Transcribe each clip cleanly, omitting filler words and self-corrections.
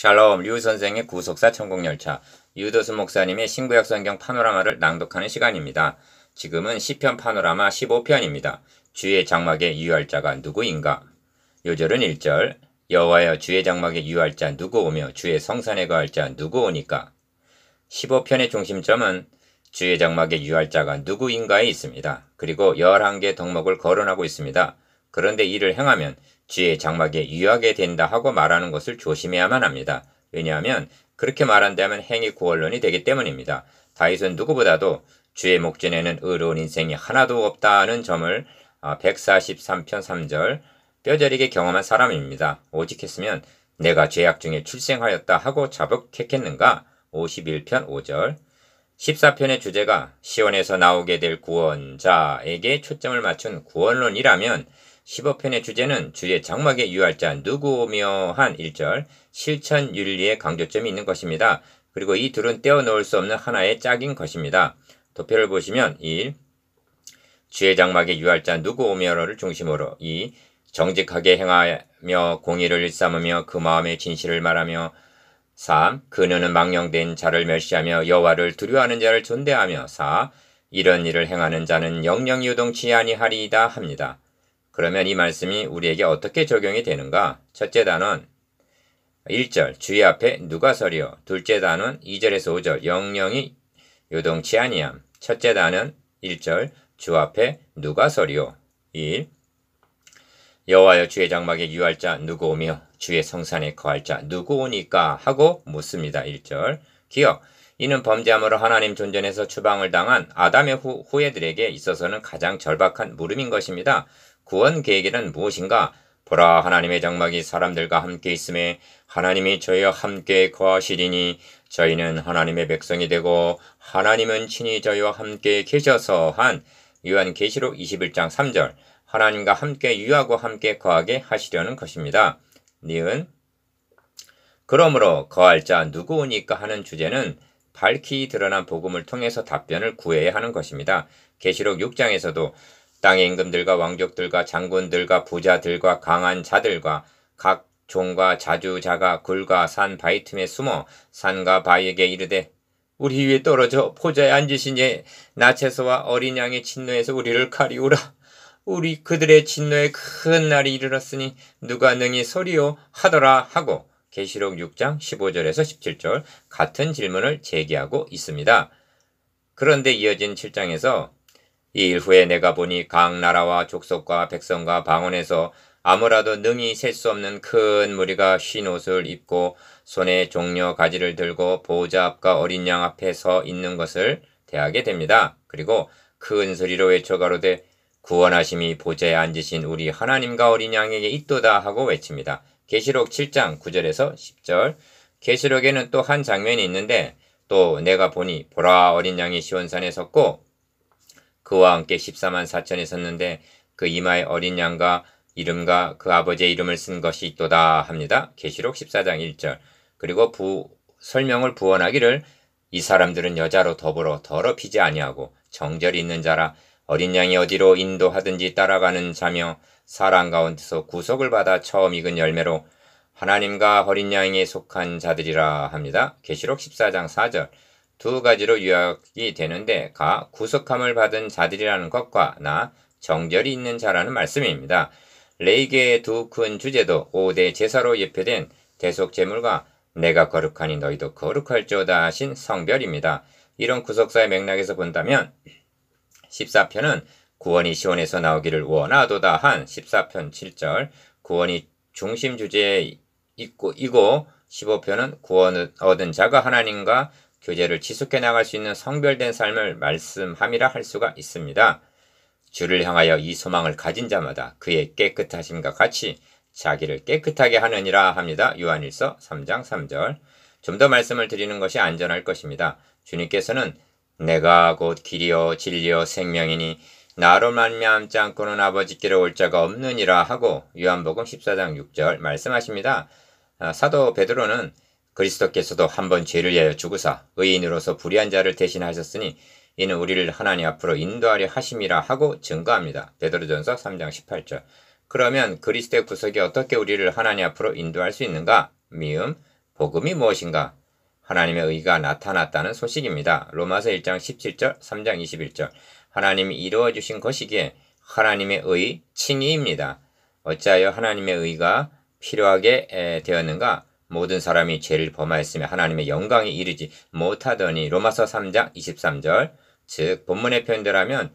샬롬 류 선생의 구속사 천국열차 유도수 목사님의 신구약 성경 파노라마를 낭독하는 시간입니다. 지금은 시편 파노라마 15편입니다. 주의 장막에 유할 자가 누구인가? 요절은 1절 여호와여 주의 장막에 유할 자 누구 오며 주의 성산에 거할 자 누구 오니까? 15편의 중심점은 주의 장막에 유할 자가 누구인가에 있습니다. 그리고 11개 덕목을 거론하고 있습니다. 그런데 이를 행하면 주의 장막에 유하게 된다 하고 말하는 것을 조심해야만 합니다. 왜냐하면 그렇게 말한다면 행위 구원론이 되기 때문입니다. 다윗은 누구보다도 주의 목전에는 의로운 인생이 하나도 없다는 점을 143편 3절 뼈저리게 경험한 사람입니다. 오직 했으면 내가 죄악 중에 출생하였다 하고 자복했겠는가? 51편 5절 14편의 주제가 시온에서 나오게 될 구원자에게 초점을 맞춘 구원론이라면 15편의 주제는 주의 장막에 유할 자 누구오며 한 1절 실천윤리의 강조점이 있는 것입니다. 그리고 이 둘은 떼어놓을 수 없는 하나의 짝인 것입니다. 도표를 보시면 1. 주의 장막에 유할 자 누구오며를 중심으로 2. 정직하게 행하며 공의를 일삼으며 그 마음의 진실을 말하며 3. 그녀는 망령된 자를 멸시하며 여호와를 두려워하는 자를 존대하며 4. 이런 일을 행하는 자는 영영 유동치 아니하리이다 합니다. 그러면 이 말씀이 우리에게 어떻게 적용이 되는가? 첫째 단원 1절 주의 앞에 누가 서리요? 둘째 단원 2절에서 5절 영영이 유동치 아니함. 첫째 단원 1절 주 앞에 누가 서리요? 1. 여호와여 주의 장막에 유할 자 누구 오며 주의 성산에 거할 자 누구 오니까 하고 묻습니다. 1절 기억 이는 범죄함으로 하나님 존전에서 추방을 당한 아담의 후예들에게 있어서는 가장 절박한 물음인 것입니다. 구원 계획에는 무엇인가? 보라 하나님의 장막이 사람들과 함께 있음에 하나님이 저희와 함께 거하시리니 저희는 하나님의 백성이 되고 하나님은 친히 저희와 함께 계셔서 한 요한계시록 21장 3절 하나님과 함께 유하고 함께 거하게 하시려는 것입니다. 니은 그러므로 거할 자 누구 오니까 하는 주제는 밝히 드러난 복음을 통해서 답변을 구해야 하는 것입니다. 계시록 6장에서도 땅의 임금들과 왕족들과 장군들과 부자들과 강한 자들과 각 종과 자주자가 굴과 산 바위 틈에 숨어 산과 바위에게 이르되 우리 위에 떨어져 보좌에 앉으신 예 나체서와 어린 양의 진노에서 우리를 가리우라. 우리 그들의 진노에 큰 날이 이르렀으니 누가 능히 서리요 하더라 하고 계시록 6장 15절에서 17절 같은 질문을 제기하고 있습니다. 그런데 이어진 7장에서 이 일 후에 내가 보니 각 나라와 족속과 백성과 방언에서 아무라도 능히 셀 수 없는 큰 무리가 흰 옷을 입고 손에 종려 가지를 들고 보호자 앞과 어린 양 앞에 서 있는 것을 대하게 됩니다. 그리고 큰 소리로 외쳐 가로되 구원하심이 보좌에 앉으신 우리 하나님과 어린 양에게 있도다 하고 외칩니다. 계시록 7장 9절에서 10절 계시록에는 또 한 장면이 있는데 또 내가 보니 보라 어린 양이 시온산에 섰고 그와 함께 14만 4천이 섰는데 그 이마에 어린 양과 이름과 그 아버지의 이름을 쓴 것이 있도다 합니다. 계시록 14장 1절 그리고 설명을 부원하기를 이 사람들은 여자로 더불어 더럽히지 아니하고 정절이 있는 자라 어린 양이 어디로 인도하든지 따라가는 자며 사람 가운데서 구속을 받아 처음 익은 열매로 하나님과 어린 양에 속한 자들이라 합니다. 계시록 14장 4절 두 가지로 요약이 되는데 가 구속함을 받은 자들이라는 것과 나 정절이 있는 자라는 말씀입니다. 레이게의 두 큰 주제도 5대 제사로 예표된 대속제물과 내가 거룩하니 너희도 거룩할지어다 하신 성별입니다. 이런 구속사의 맥락에서 본다면 14편은 구원이 시온에서 나오기를 원하도다 한 14편 7절 구원이 중심 주제에 이고 15편은 구원을 얻은 자가 하나님과 교제를 지속해 나갈 수 있는 성별된 삶을 말씀함이라 할 수가 있습니다. 주를 향하여 이 소망을 가진 자마다 그의 깨끗하심과 같이 자기를 깨끗하게 하느니라 합니다. 요한일서 3장 3절 좀 더 말씀을 드리는 것이 안전할 것입니다. 주님께서는 내가 곧 길이요 진리요 생명이니 나로 말미암지 않고는 아버지께로 올 자가 없느니라 하고 요한복음 14장 6절 말씀하십니다. 사도 베드로는 그리스도께서도 한번 죄를 위하여 죽으사 의인으로서 불의한 자를 대신하셨으니 이는 우리를 하나님 앞으로 인도하려 하심이라 하고 증거합니다. 베드로전서 3장 18절 그러면 그리스도의 구속이 어떻게 우리를 하나님 앞으로 인도할 수 있는가? 미음 복음이 무엇인가? 하나님의 의가 나타났다는 소식입니다. 로마서 1장 17절, 3장 21절. 하나님이 이루어 주신 것이기에 하나님의 의 칭의입니다. 어찌하여 하나님의 의가 필요하게 되었는가? 모든 사람이 죄를 범하였으며 하나님의 영광에 이르지 못하더니. 로마서 3장 23절. 즉 본문의 표현대로하면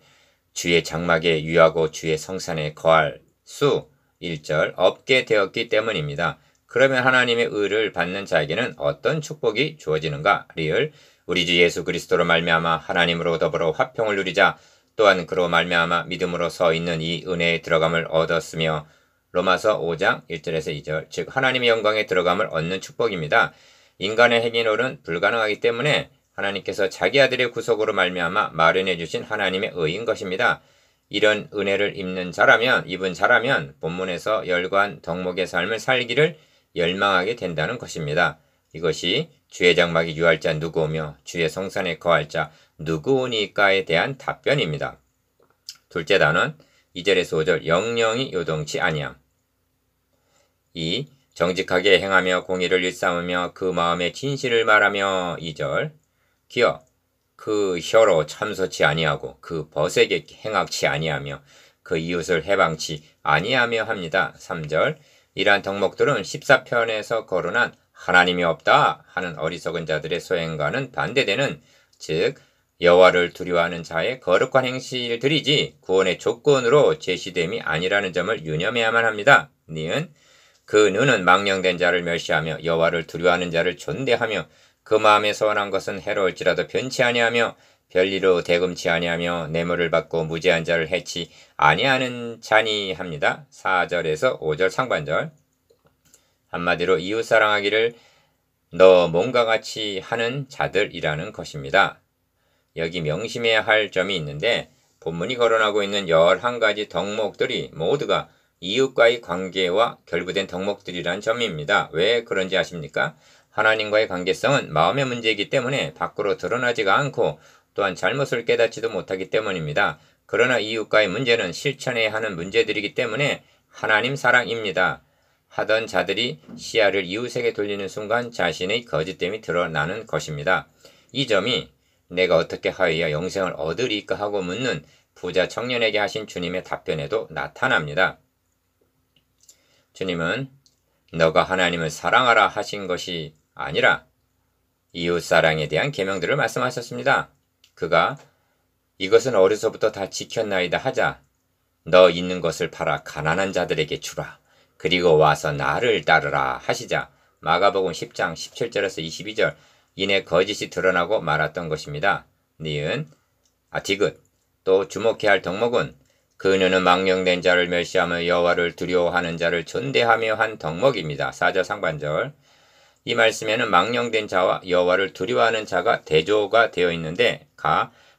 주의 장막에 유하고 주의 성산에 거할 수 1절 없게 되었기 때문입니다. 그러면 하나님의 의를 받는 자에게는 어떤 축복이 주어지는가? 리을 우리 주 예수 그리스도로 말미암아 하나님으로 더불어 화평을 누리자. 또한 그로 말미암아 믿음으로 서 있는 이 은혜에 들어감을 얻었으며. 로마서 5장 1절에서 2절. 즉 하나님의 영광에 들어감을 얻는 축복입니다. 인간의 행위로는 불가능하기 때문에 하나님께서 자기 아들의 구속으로 말미암아 마련해 주신 하나님의 의인 것입니다. 이런 은혜를 입은 자라면 본문에서 열관 덕목의 삶을 살기를 열망하게 된다는 것입니다. 이것이 주의 장막에 유할 자 누구오며 주의 성산에 거할 자 누구오니까에 대한 답변입니다. 둘째 단원 2절에서 5절 영영이 요동치 아니함. 2. 정직하게 행하며 공의를 일삼으며 그 마음에 진실을 말하며. 2절 기어 그 혀로 참소치 아니하고 그 벗에게 행악치 아니하며 그 이웃을 해방치 아니하며 합니다. 3절 이러한 덕목들은 14편에서 거론한 하나님이 없다 하는 어리석은 자들의 소행과는 반대되는, 즉 여호와를 두려워하는 자의 거룩한 행실들이지 구원의 조건으로 제시됨이 아니라는 점을 유념해야만 합니다. 니은 그 누는 망령된 자를 멸시하며 여호와를 두려워하는 자를 존대하며 그 마음에 선한 것은 해로울지라도 변치 아니하며 별리로 대금치 아니하며 뇌물을 받고 무죄한 자를 해치 아니하는 자니 합니다. 4절에서 5절 상반절. 한마디로 이웃 사랑하기를 너 몸과 같이 하는 자들이라는 것입니다. 여기 명심해야 할 점이 있는데 본문이 거론하고 있는 11가지 덕목들이 모두가 이웃과의 관계와 결부된 덕목들이라는 점입니다. 왜 그런지 아십니까? 하나님과의 관계성은 마음의 문제이기 때문에 밖으로 드러나지가 않고 또한 잘못을 깨닫지도 못하기 때문입니다. 그러나 이웃과의 문제는 실천해야 하는 문제들이기 때문에 하나님 사랑입니다. 하던 자들이 시야를 이웃에게 돌리는 순간 자신의 거짓됨이 드러나는 것입니다. 이 점이 내가 어떻게 하여야 영생을 얻으리까 하고 묻는 부자 청년에게 하신 주님의 답변에도 나타납니다. 주님은 너가 하나님을 사랑하라 하신 것이 아니라 이웃사랑에 대한 계명들을 말씀하셨습니다. 그가 이것은 어려서부터 다 지켰나이다 하자 너 있는 것을 팔아 가난한 자들에게 주라. 그리고 와서 나를 따르라 하시자 마가복음 10장 17절에서 22절 이내 거짓이 드러나고 말았던 것입니다. 니은 디귿 또 주목해야 할 덕목은 그녀는 망령된 자를 멸시하며 여호와를 두려워하는 자를 존대하며 한 덕목입니다. 4절 상반절. 이 말씀에는 망령된 자와 여호와를 두려워하는 자가 대조가 되어 있는데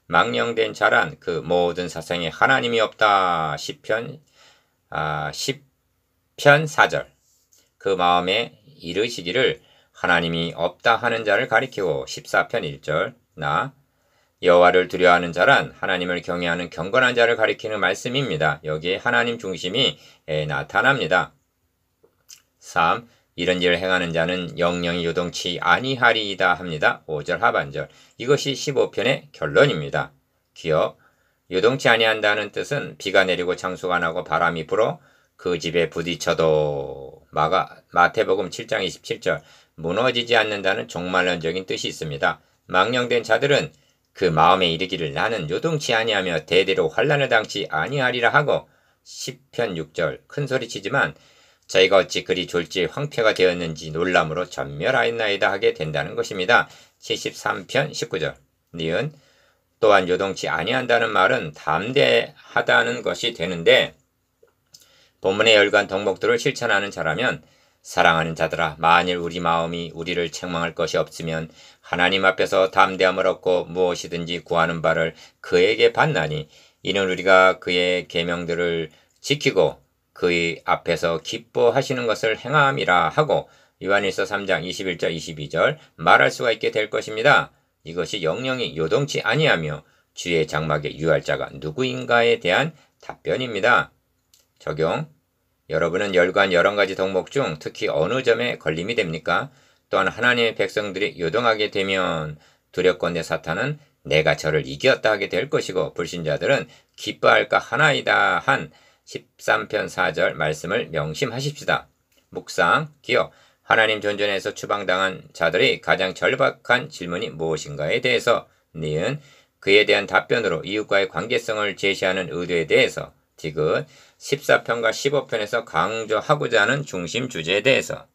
망령된 자란 그 모든 사상에 하나님이 없다. 10편 4절. 그 마음에 이르시기를 하나님이 없다 하는 자를 가리키고 14편 1절 여호와를 두려워하는 자란 하나님을 경외하는 경건한 자를 가리키는 말씀입니다. 여기에 하나님 중심이 나타납니다. 3. 이런 일을 행하는 자는 영영이 요동치 아니하리이다 합니다. 5절 하반절. 이것이 15편의 결론입니다. 기억 요동치 아니한다는 뜻은 비가 내리고 창수가 나고 바람이 불어 그 집에 부딪혀도 마태복음 7장 27절 무너지지 않는다는 종말론적인 뜻이 있습니다. 망령된 자들은 그 마음에 이르기를 나는 요동치 아니하며 대대로 환난을 당치 아니하리라 하고 10편 6절 큰소리치지만 저희가 어찌 그리 졸지에 황폐가 되었는지 놀람으로 전멸하였나이다 하게 된다는 것입니다. 73편 19절. 니은 또한 요동치 아니한다는 말은 담대하다는 것이 되는데 본문의 열간 덕목들을 실천하는 자라면 사랑하는 자들아 만일 우리 마음이 우리를 책망할 것이 없으면 하나님 앞에서 담대함을 얻고 무엇이든지 구하는 바를 그에게 받나니 이는 우리가 그의 계명들을 지키고 그의 앞에서 기뻐하시는 것을 행함이라 하고 요한일서 3장 21절 22절 말할 수가 있게 될 것입니다. 이것이 영영이 요동치 아니하며 주의 장막에 유할 자가 누구인가에 대한 답변입니다. 적용. 여러분은 열관 11가지 덕목 중 특히 어느 점에 걸림이 됩니까? 또한 하나님의 백성들이 요동하게 되면 두렵건대 사탄은 내가 저를 이겼다 하게 될 것이고 불신자들은 기뻐할까 하나이다 한 13편 4절 말씀을 명심하십시다. 묵상, 기억, 하나님 존전에서 추방당한 자들의 가장 절박한 질문이 무엇인가에 대해서 니은 그에 대한 답변으로 이웃과의 관계성을 제시하는 의도에 대해서 디귿 14편과 15편에서 강조하고자 하는 중심 주제에 대해서